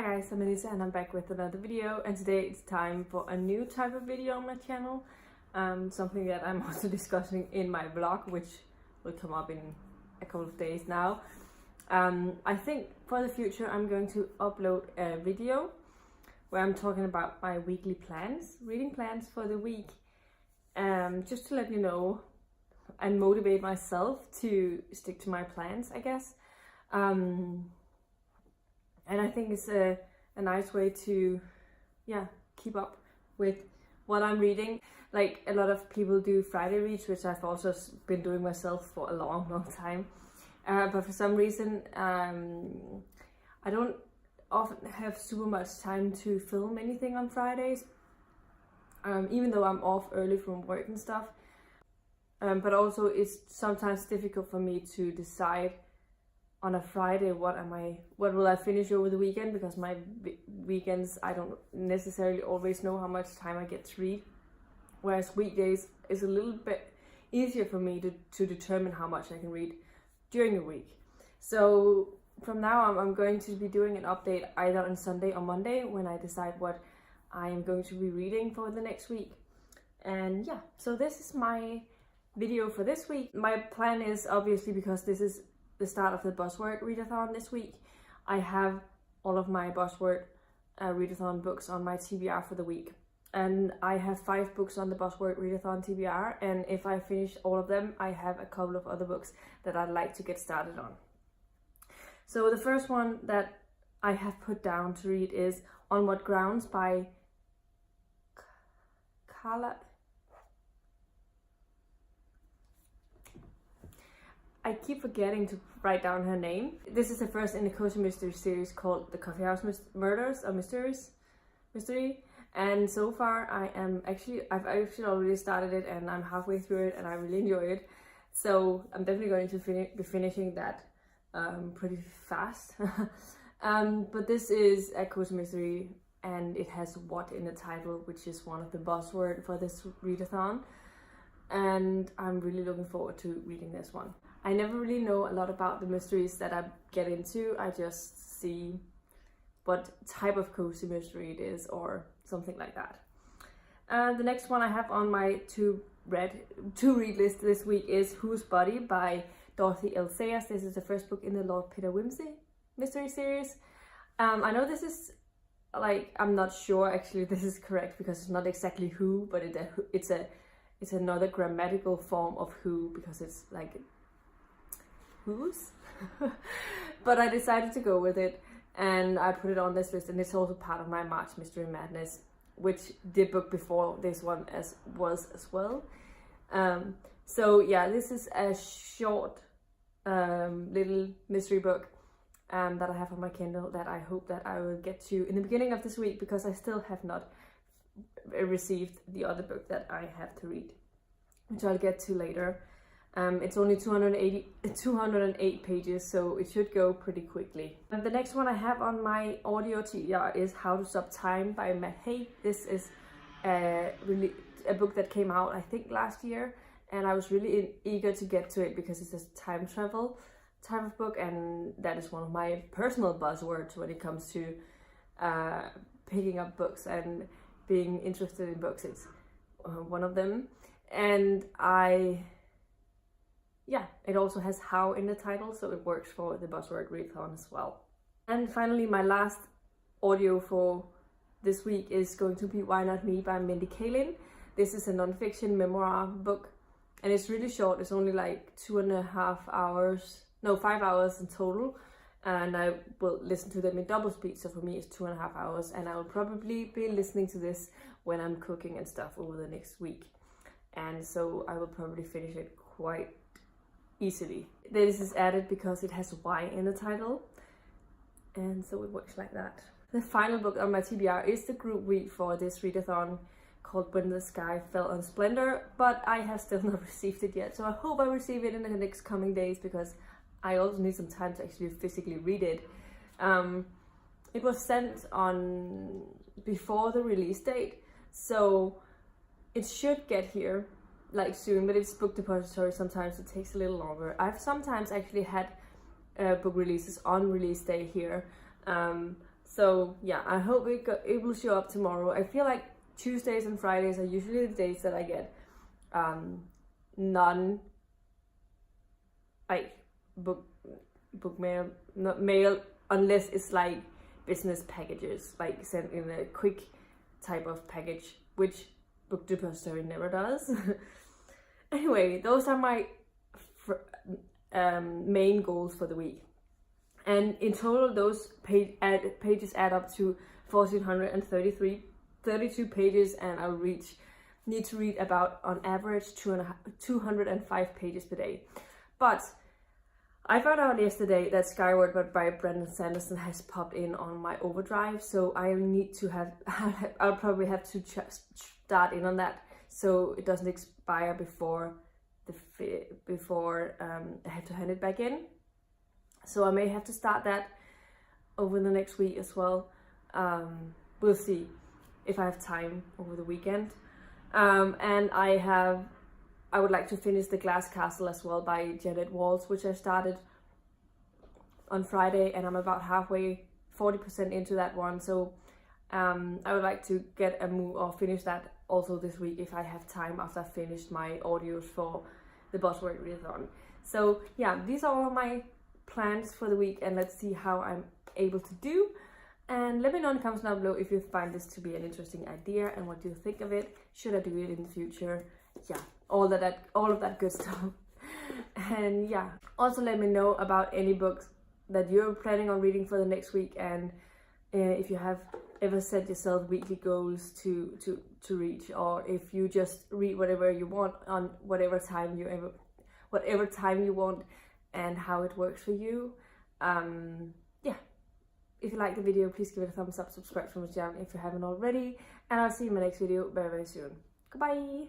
Hi guys, I'm Elisa and I'm back with another video, and today it's time for a new type of video on my channel. Something that I'm also discussing in my vlog, which will come up in a couple of days now. I think for the future I'm going to upload a video where I'm talking about my weekly plans, reading plans for the week, just to let you know and motivate myself to stick to my plans, I guess. And I think it's a nice way to, keep up with what I'm reading. Like a lot of people do Friday reads, which I've also been doing myself for a long time. But for some reason, I don't often have super much time to film anything on Fridays, even though I'm off early from work and stuff. But also it's sometimes difficult for me to decide on a Friday what will I finish over the weekend, because my weekends I don't necessarily always know how much time I get to read, whereas weekdays is a little bit easier for me to determine how much I can read during the week. So from now on I'm going to be doing an update either on Sunday or Monday when I decide what I am going to be reading for the next week. And yeah, so this is my video for this week. My plan is, obviously, because this is the start of the Buzzwordathon this week, I have all of my Buzzword readathon books on my TBR for the week, and I have 5 books on the Buzzword readathon TBR, and if I finish all of them I have a couple of other books that I'd like to get started on. So the first one that I have put down to read is On What Grounds by Carla. I keep forgetting to write down her name. This is the first in the cozy mystery series called The Coffee House Murders or Mystery. And so far I've actually already started it, and I'm halfway through it and I really enjoy it. So I'm definitely going to be finishing that pretty fast. But this is a cozy mystery and it has "what" in the title, which is one of the buzzwords for this readathon. And I'm really looking forward to reading this one. I never really know a lot about the mysteries that I get into. I just see what type of cozy mystery it is or something like that. The next one I have on my to read list this week is Whose Body by Dorothy L. Sayers. This is the first book in the Lord Peter Wimsey mystery series. I know this is, like, I'm not sure actually this is correct because it's not exactly who, but it's another grammatical form of who, because it's like whose. But I decided to go with it and I put it on this list, and it's also part of my March Mystery Madness, which the book before this one was as well. So yeah, this is a short little mystery book that I have on my Kindle that I hope that I will get to in the beginning of this week, because I still have not received the other book that I have to read, which I'll get to later. It's only 208 pages, so it should go pretty quickly. And the next one I have on my audio TBR is How to Stop Time by Haig. This is a book that came out I think last year, and I was really eager to get to it because it's a time travel type of book, and that is one of my personal buzzwords when it comes to picking up books and being interested in books. It's one of them. And it also has how in the title, so it works for the Buzzword readathon as well. And finally, my last audio for this week is going to be Why Not Me by Mindy Kaling. This is a non-fiction memoir book, and it's really short. It's only like 5 hours in total, and I will listen to them in double speed, so for me it's 2.5 hours, and I will probably be listening to this when I'm cooking and stuff over the next week, and so I will probably finish it quite easily. This is added because it has Y in the title, and so it works like that. The final book on my TBR is the group read for this readathon called When the Sky Fell on Splendor, but I have still not received it yet, so I hope I receive it in the next coming days, because I also need some time to actually physically read it. It was sent on before the release date, so it should get here like soon, but it's book depository. Sometimes it takes a little longer. I've sometimes actually had book releases on release day here, So yeah, I hope it will show up tomorrow. I feel like Tuesdays and Fridays are usually the days that I get non like book mail, not mail, unless it's like business packages, like sent in a quick type of package, which Book Depository never does. Anyway, those are my main goals for the week, and in total those pages add up to 1,432 pages, and I'll need to read about on average 205 pages per day. But I found out yesterday that Skyward by Sanderson has popped in on my overdrive, so I need to I'll probably have to start in on that so it doesn't expire before I have to hand it back in. So I may have to start that over the next week as well. We'll see if I have time over the weekend. And I would like to finish The Glass Castle as well by Jeanette, which I started on Friday, and I'm about halfway, 40% into that one. So I would like to get a move or finish that also this week if I have time after I finished my audios for the Buzzwordathon. So yeah, these are all my plans for the week, and let's see how I'm able to do. And let me know in the comments down below if you find this to be an interesting idea and what you think of it. Should I do it in the future? Yeah, all of that good stuff. And yeah, also let me know about any books that you're planning on reading for the next week, and if you have ever set yourself weekly goals to reach, or if you just read whatever you want on whatever time you want, and how it works for you. Yeah, if you like the video, please give it a thumbs up, subscribe to my channel if you haven't already, and I'll see you in my next video very, very soon. Goodbye.